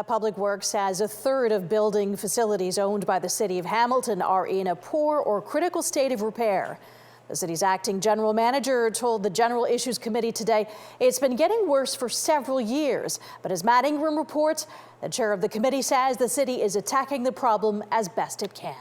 Public Works says a third of building facilities owned by the City of Hamilton are in a poor or critical state of repair. The city's acting general manager told the General Issues Committee today it's been getting worse for several years. But as Matt Ingram reports, the chair of the committee says the city is attacking the problem as best it can.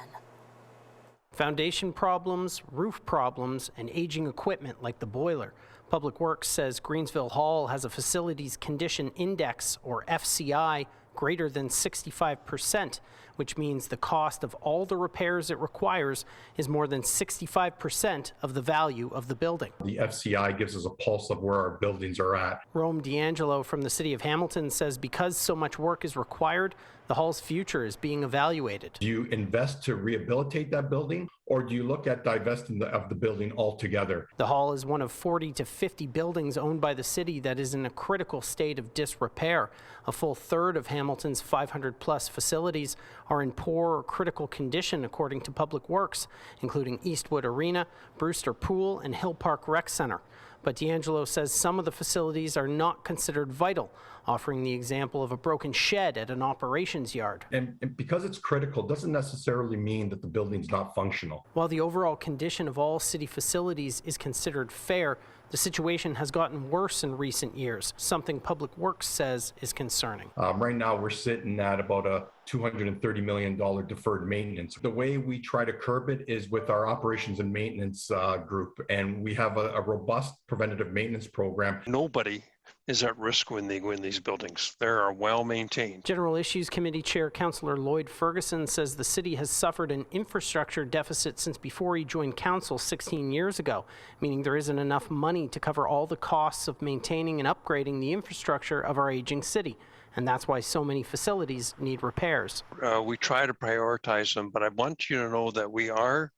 Foundation problems, roof problems, and aging equipment like the boiler. Public Works says Greensville Hall has a Facilities Condition Index, or FCI, greater than 65%, which means the cost of all the repairs it requires is more than 65% of the value of the building. The FCI gives us a pulse of where our buildings are at. Rome D'Angelo from the City of Hamilton says because so much work is required, the hall's future is being evaluated. Do you invest to rehabilitate that building, or do you look at divesting of the building altogether? The hall is one of 40 to 50 buildings owned by the city that is in a critical state of disrepair. A full third of Hamilton's 500-plus facilities are in poor or critical condition, according to Public Works, including Eastwood Arena, Brewster Pool, and Hill Park Rec Center. But D'Angelo says some of the facilities are not considered vital, offering the example of a broken shed at an operations yard. And because it's critical doesn't necessarily mean that the building's not functional. While the overall condition of all city facilities is considered fair, the situation has gotten worse in recent years, something Public Works says is concerning. Right now, we're sitting at about a $230 million deferred maintenance. The way we try to curb it is with our operations and maintenance group, and we have a robust preventative maintenance program. Nobody is at risk when they go in these buildings. They are well maintained. General Issues Committee Chair Councillor Lloyd Ferguson says the city has suffered an infrastructure deficit since before he joined council 16 years ago, meaning there isn't enough money to cover all the costs of maintaining and upgrading the infrastructure of our aging city. And that's why so many facilities need repairs. We try to prioritize them, but I want you to know that we are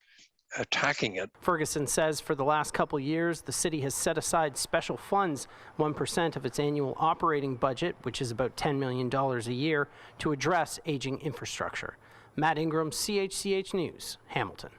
attacking it. Ferguson says for the last couple years, the city has set aside special funds, 1% of its annual operating budget, which is about $10 million a year, to address aging infrastructure. Matt Ingram, CHCH News, Hamilton.